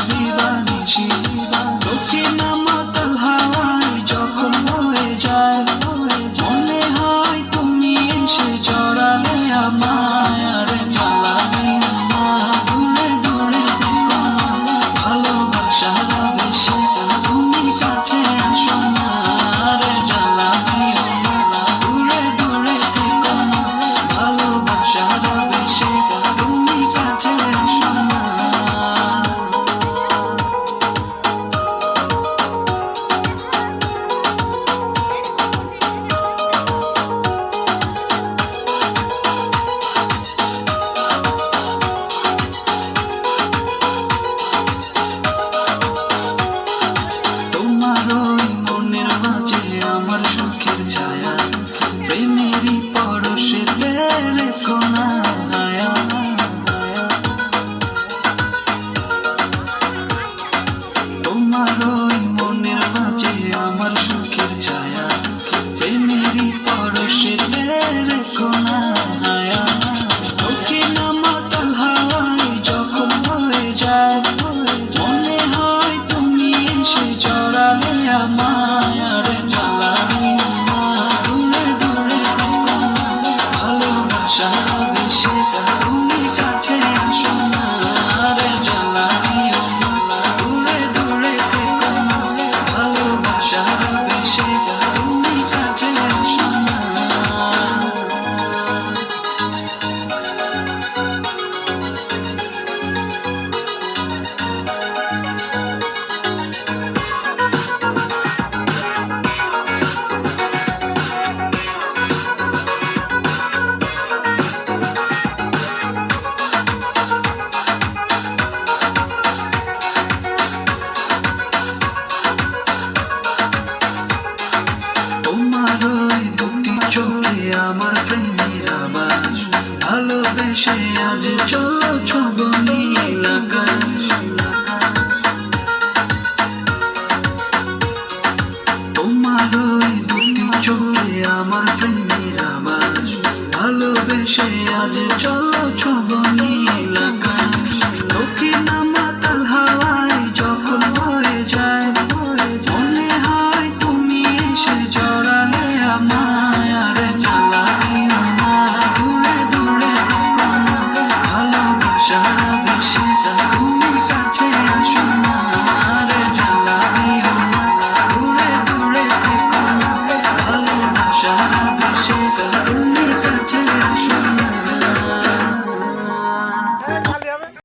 দিবানিশি দক্ষিণা মাতাল হাওয়ায় যখন বয়ে যায় মনে হয় তুমি এসে জড়ালে আমায় আরে জ্বালাবে না দূরে দূরে দেখো না ভালোবাসার আবেশে তুমি কাছে আসো না আরে জ্বালাবে না দূরে দূরে দেখো না ভালোবাসার আবেশে তুমি কাছে আসো না। তোমার ওই মনের মাঝে আমার সুখের ছায়া প্রেমেরই পরশে রেখো না হায়া তোমার ওই মনের মাঝে আমার সুখের ছায়া প্রেমেরই পরশে রেখো না হায়া দক্ষিণা মাতাল হাওয়ায় যখন বয়ে যায় মনে হয় তুমি এসে জড়ালে আমায় আরে জ্বালাবে না দূরে দূরে দেখো না ভালোবাসার আবেশে তুমি কাছে আসো না আরে জ্বালাবে না দূরে দূরে দেখো না ভালোবাসার আবেশে তুমি কাছে আসো না। তোমার ওই দুটি চোখে আমার প্রেমের আবাস ভালোবেসে আজ চলো ছোব নীল আকাশ তোমার ওই দুটি চোখে আমার প্রেমের আবাস ভালোবেসে আজ চলো ছোব নীল আকাশ দক্ষিণা মাতাল হাওয়ায় যখন বয়ে যায় মনে হয় তুমি এসে জড়ালে আমার